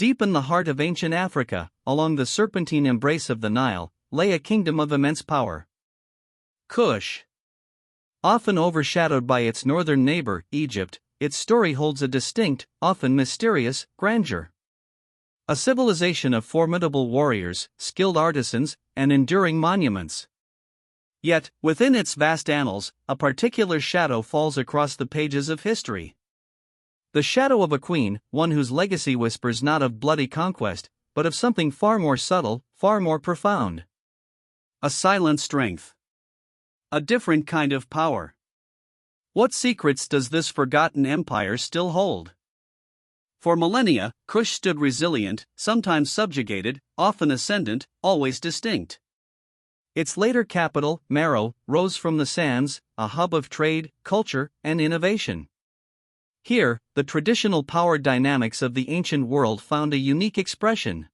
Deep in the heart of ancient Africa, along the serpentine embrace of the Nile, lay a kingdom of immense power. Kush. Often overshadowed by its northern neighbor, Egypt, its story holds a distinct, often mysterious, grandeur. A civilization of formidable warriors, skilled artisans, and enduring monuments. Yet, within its vast annals, a particular shadow falls across the pages of history. The shadow of a queen, one whose legacy whispers not of bloody conquest, but of something far more subtle, far more profound. A silent strength. A different kind of power. What secrets does this forgotten empire still hold? For millennia, Kush stood resilient, sometimes subjugated, often ascendant, always distinct. Its later capital, Meroe, rose from the sands, a hub of trade, culture, and innovation. Here, the traditional power dynamics of the ancient world found a unique expression.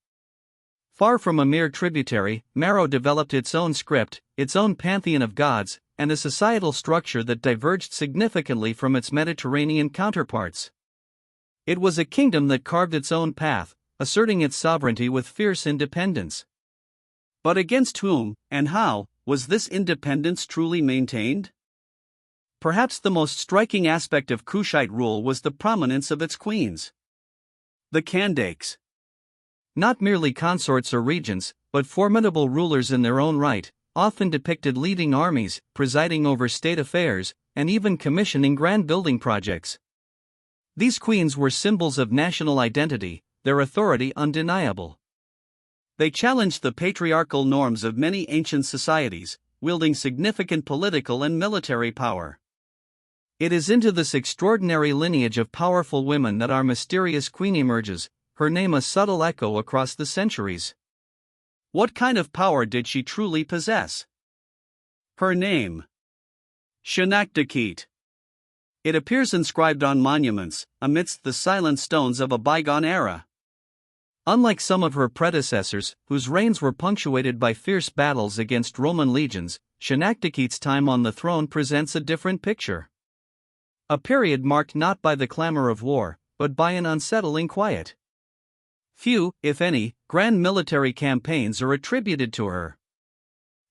Far from a mere tributary, Meroe developed its own script, its own pantheon of gods, and a societal structure that diverged significantly from its Mediterranean counterparts. It was a kingdom that carved its own path, asserting its sovereignty with fierce independence. But against whom, and how, was this independence truly maintained? Perhaps the most striking aspect of Kushite rule was the prominence of its queens. The Kandakes. Not merely consorts or regents, but formidable rulers in their own right, often depicted leading armies, presiding over state affairs, and even commissioning grand building projects. These queens were symbols of national identity, their authority undeniable. They challenged the patriarchal norms of many ancient societies, wielding significant political and military power. It is into this extraordinary lineage of powerful women that our mysterious queen emerges, her name a subtle echo across the centuries. What kind of power did she truly possess? Her name: Shanakdakhete. It appears inscribed on monuments, amidst the silent stones of a bygone era. Unlike some of her predecessors, whose reigns were punctuated by fierce battles against Roman legions, Shanakdakhete's time on the throne presents a different picture. A period marked not by the clamor of war, but by an unsettling quiet. Few, if any, grand military campaigns are attributed to her.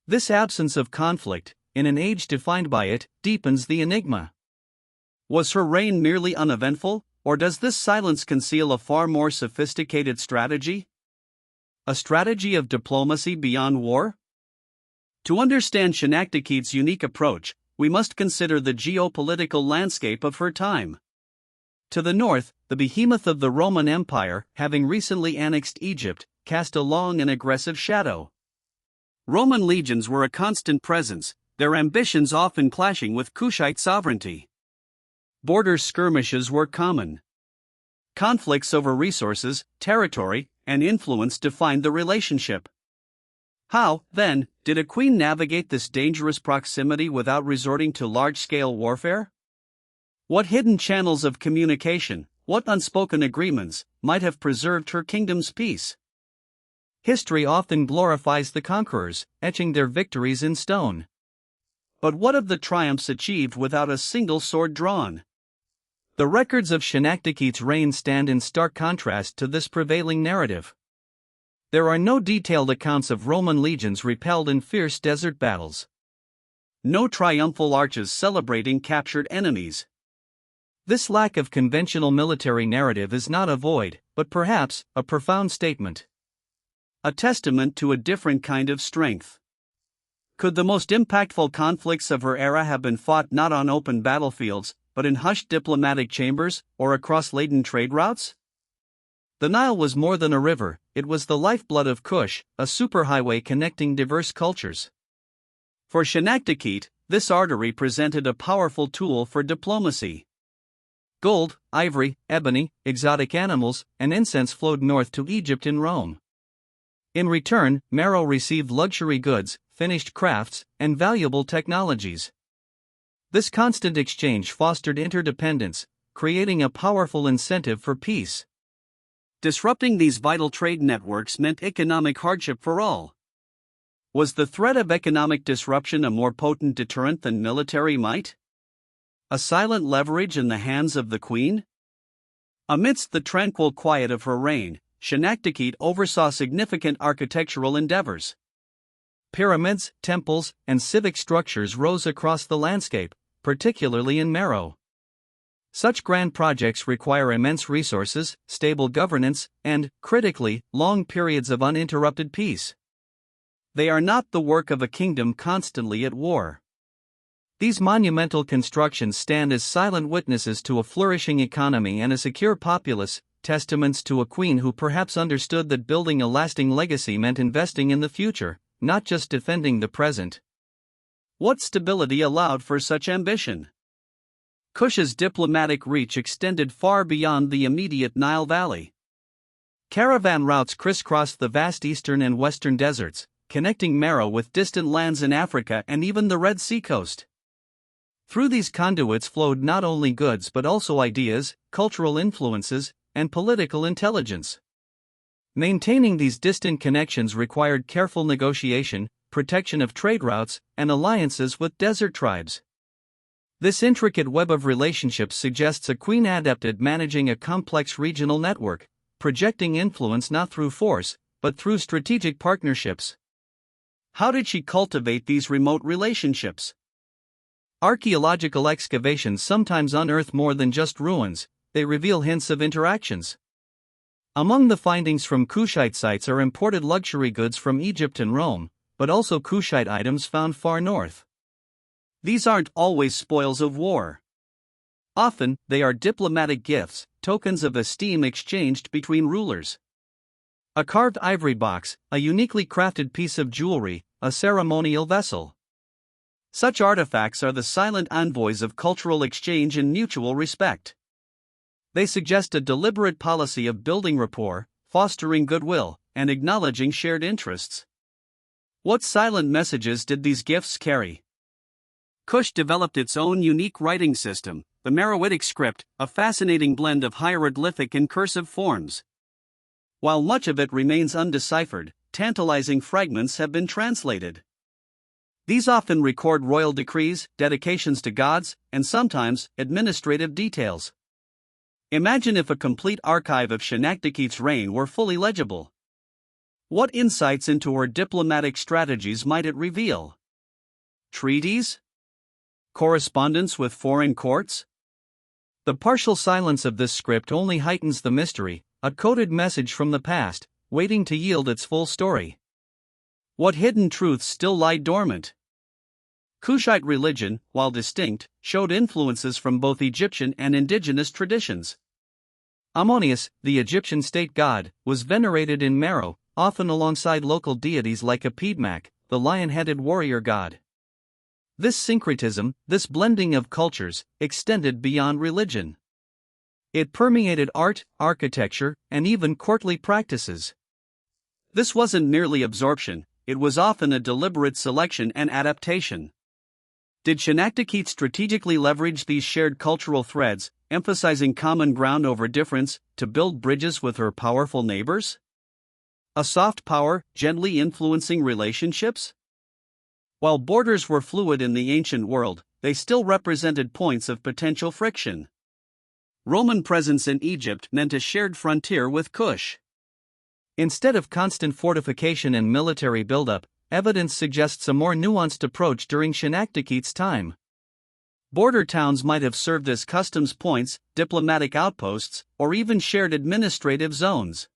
This absence of conflict, in an age defined by it, deepens the enigma. Was her reign merely uneventful, or does this silence conceal a far more sophisticated strategy? A strategy of diplomacy beyond war? To understand Shanakdakhete's unique approach, we must consider the geopolitical landscape of her time. To the north, the behemoth of the Roman Empire, having recently annexed Egypt, cast a long and aggressive shadow. Roman legions were a constant presence, their ambitions often clashing with Kushite sovereignty. Border skirmishes were common. Conflicts over resources, territory, and influence defined the relationship. How, then, did a queen navigate this dangerous proximity without resorting to large-scale warfare? What hidden channels of communication, what unspoken agreements, might have preserved her kingdom's peace? History often glorifies the conquerors, etching their victories in stone. But what of the triumphs achieved without a single sword drawn? The records of Shanakdakhete's reign stand in stark contrast to this prevailing narrative. There are no detailed accounts of Roman legions repelled in fierce desert battles. No triumphal arches celebrating captured enemies. This lack of conventional military narrative is not a void, but perhaps a profound statement. A testament to a different kind of strength. Could the most impactful conflicts of her era have been fought not on open battlefields, but in hushed diplomatic chambers, or across laden trade routes? The Nile was more than a river, it was the lifeblood of Kush, a superhighway connecting diverse cultures. For Shanakdakhete, this artery presented a powerful tool for diplomacy. Gold, ivory, ebony, exotic animals, and incense flowed north to Egypt and Rome. In return, Meroe received luxury goods, finished crafts, and valuable technologies. This constant exchange fostered interdependence, creating a powerful incentive for peace. Disrupting these vital trade networks meant economic hardship for all. Was the threat of economic disruption a more potent deterrent than military might? A silent leverage in the hands of the queen? Amidst the tranquil quiet of her reign, Shanakdakhete oversaw significant architectural endeavors. Pyramids, temples, and civic structures rose across the landscape, particularly in Meroe. Such grand projects require immense resources, stable governance, and, critically, long periods of uninterrupted peace. They are not the work of a kingdom constantly at war. These monumental constructions stand as silent witnesses to a flourishing economy and a secure populace, testaments to a queen who perhaps understood that building a lasting legacy meant investing in the future, not just defending the present. What stability allowed for such ambition? Kush's diplomatic reach extended far beyond the immediate Nile Valley. Caravan routes crisscrossed the vast eastern and western deserts, connecting Meroe with distant lands in Africa and even the Red Sea coast. Through these conduits flowed not only goods but also ideas, cultural influences, and political intelligence. Maintaining these distant connections required careful negotiation, protection of trade routes, and alliances with desert tribes. This intricate web of relationships suggests a queen adept at managing a complex regional network, projecting influence not through force, but through strategic partnerships. How did she cultivate these remote relationships? Archaeological excavations sometimes unearth more than just ruins, they reveal hints of interactions. Among the findings from Kushite sites are imported luxury goods from Egypt and Rome, but also Kushite items found far north. These aren't always spoils of war. Often, they are diplomatic gifts, tokens of esteem exchanged between rulers. A carved ivory box, a uniquely crafted piece of jewelry, a ceremonial vessel. Such artifacts are the silent envoys of cultural exchange and mutual respect. They suggest a deliberate policy of building rapport, fostering goodwill, and acknowledging shared interests. What silent messages did these gifts carry? Kush developed its own unique writing system, the Meroitic script, a fascinating blend of hieroglyphic and cursive forms. While much of it remains undeciphered, tantalizing fragments have been translated. These often record royal decrees, dedications to gods, and sometimes administrative details. Imagine if a complete archive of Shanakdakhete's reign were fully legible. What insights into her diplomatic strategies might it reveal? Treaties? Correspondence with foreign courts? The partial silence of this script only heightens the mystery, a coded message from the past, waiting to yield its full story. What hidden truths still lie dormant? Kushite religion, while distinct, showed influences from both Egyptian and indigenous traditions. Ammonius, the Egyptian state god, was venerated in Meroe, often alongside local deities like Apidmak, the lion-headed warrior god. This syncretism, this blending of cultures, extended beyond religion. It permeated art, architecture, and even courtly practices. This wasn't merely absorption, it was often a deliberate selection and adaptation. Did Shanakdakhete strategically leverage these shared cultural threads, emphasizing common ground over difference, to build bridges with her powerful neighbors? A soft power, gently influencing relationships? While borders were fluid in the ancient world, they still represented points of potential friction. Roman presence in Egypt meant a shared frontier with Kush. Instead of constant fortification and military buildup, evidence suggests a more nuanced approach during Shanakdakhete's time. Border towns might have served as customs points, diplomatic outposts, or even shared administrative zones.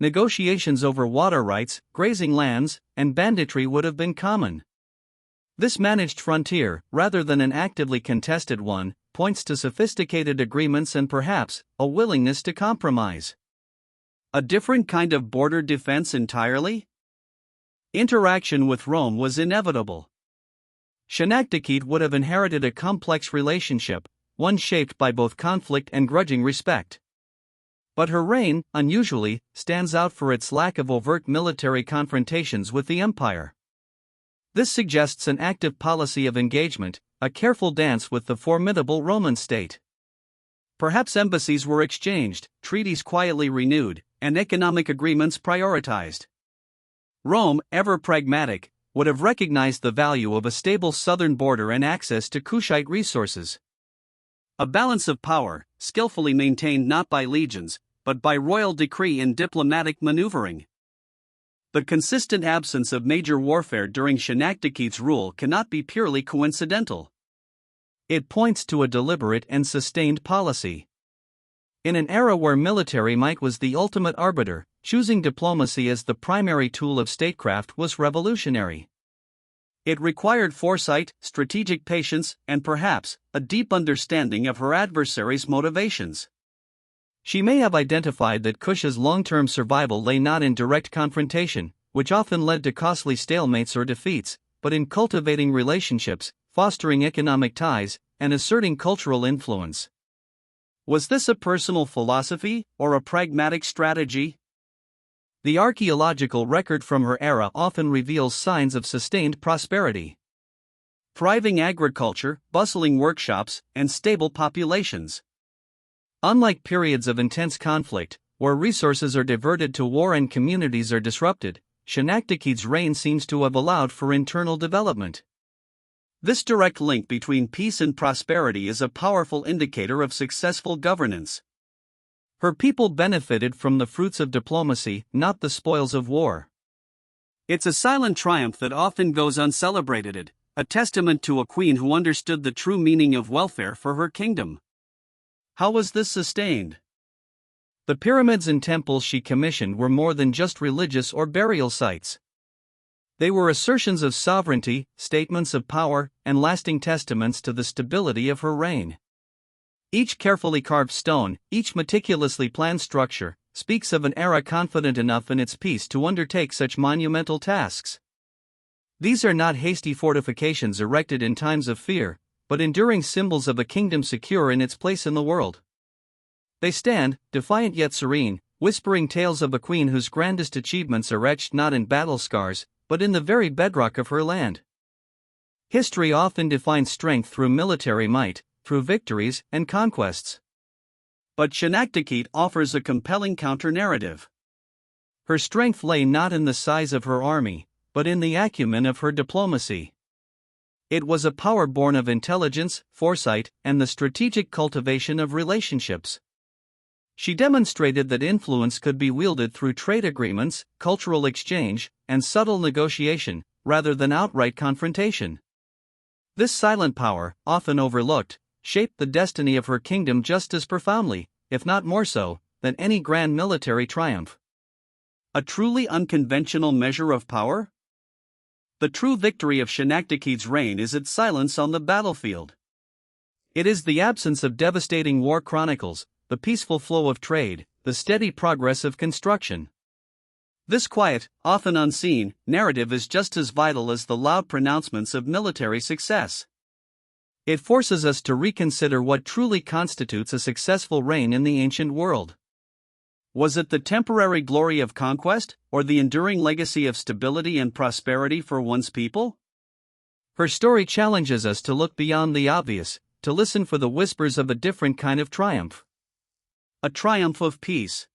Negotiations over water rights, grazing lands, and banditry would have been common. This managed frontier, rather than an actively contested one, points to sophisticated agreements and perhaps a willingness to compromise. A different kind of border defense entirely? Interaction with Rome was inevitable. Shanakdakhete would have inherited a complex relationship, one shaped by both conflict and grudging respect. But her reign, unusually, stands out for its lack of overt military confrontations with the empire. This suggests an active policy of engagement, a careful dance with the formidable Roman state. Perhaps embassies were exchanged, treaties quietly renewed, and economic agreements prioritized. Rome, ever pragmatic, would have recognized the value of a stable southern border and access to Kushite resources. A balance of power, skillfully maintained not by legions, but by royal decree and diplomatic maneuvering. The consistent absence of major warfare during Shanakdakete's rule cannot be purely coincidental. It points to a deliberate and sustained policy. In an era where military might was the ultimate arbiter, choosing diplomacy as the primary tool of statecraft was revolutionary. It required foresight, strategic patience, and perhaps a deep understanding of her adversary's motivations. She may have identified that Kush's long-term survival lay not in direct confrontation, which often led to costly stalemates or defeats, but in cultivating relationships, fostering economic ties, and asserting cultural influence. Was this a personal philosophy or a pragmatic strategy? The archaeological record from her era often reveals signs of sustained prosperity. Thriving agriculture, bustling workshops, and stable populations. Unlike periods of intense conflict, where resources are diverted to war and communities are disrupted, Shanakdakete's reign seems to have allowed for internal development. This direct link between peace and prosperity is a powerful indicator of successful governance. Her people benefited from the fruits of diplomacy, not the spoils of war. It's a silent triumph that often goes uncelebrated, a testament to a queen who understood the true meaning of welfare for her kingdom. How was this sustained? The pyramids and temples she commissioned were more than just religious or burial sites. They were assertions of sovereignty, statements of power, and lasting testaments to the stability of her reign. Each carefully carved stone, each meticulously planned structure, speaks of an era confident enough in its peace to undertake such monumental tasks. These are not hasty fortifications erected in times of fear, but enduring symbols of a kingdom secure in its place in the world. They stand, defiant yet serene, whispering tales of a queen whose grandest achievements are etched not in battle scars, but in the very bedrock of her land. History often defines strength through military might, through victories and conquests. But Shanakdakete offers a compelling counter-narrative. Her strength lay not in the size of her army, but in the acumen of her diplomacy. It was a power born of intelligence, foresight, and the strategic cultivation of relationships. She demonstrated that influence could be wielded through trade agreements, cultural exchange, and subtle negotiation, rather than outright confrontation. This silent power, often overlooked, shaped the destiny of her kingdom just as profoundly, if not more so, than any grand military triumph. A truly unconventional measure of power? The true victory of Shanakdakete's reign is its silence on the battlefield. It is the absence of devastating war chronicles, the peaceful flow of trade, the steady progress of construction. This quiet, often unseen, narrative is just as vital as the loud pronouncements of military success. It forces us to reconsider what truly constitutes a successful reign in the ancient world. Was it the temporary glory of conquest, or the enduring legacy of stability and prosperity for one's people? Her story challenges us to look beyond the obvious, to listen for the whispers of a different kind of triumph. A triumph of peace.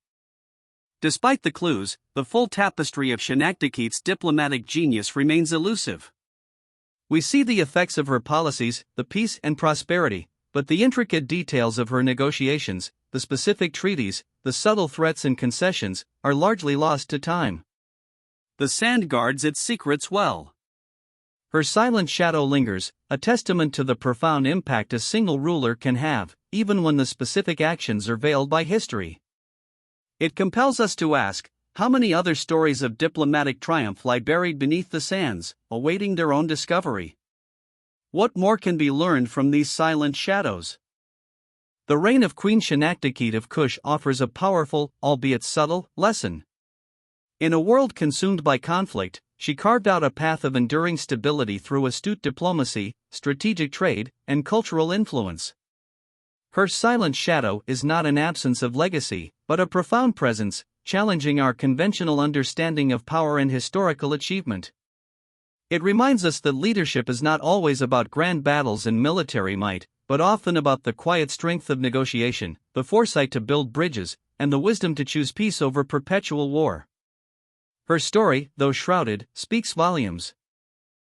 Despite the clues, the full tapestry of Shanakdakete's diplomatic genius remains elusive. We see the effects of her policies, the peace and prosperity, but the intricate details of her negotiations, the specific treaties, the subtle threats and concessions, are largely lost to time. The sand guards its secrets well. Her silent shadow lingers, a testament to the profound impact a single ruler can have, even when the specific actions are veiled by history. It compels us to ask, how many other stories of diplomatic triumph lie buried beneath the sands, awaiting their own discovery? What more can be learned from these silent shadows? The reign of Queen Shanakdakete of Kush offers a powerful, albeit subtle, lesson. In a world consumed by conflict, she carved out a path of enduring stability through astute diplomacy, strategic trade, and cultural influence. Her silent shadow is not an absence of legacy, but a profound presence, challenging our conventional understanding of power and historical achievement. It reminds us that leadership is not always about grand battles and military might, but often about the quiet strength of negotiation, the foresight to build bridges, and the wisdom to choose peace over perpetual war. Her story, though shrouded, speaks volumes.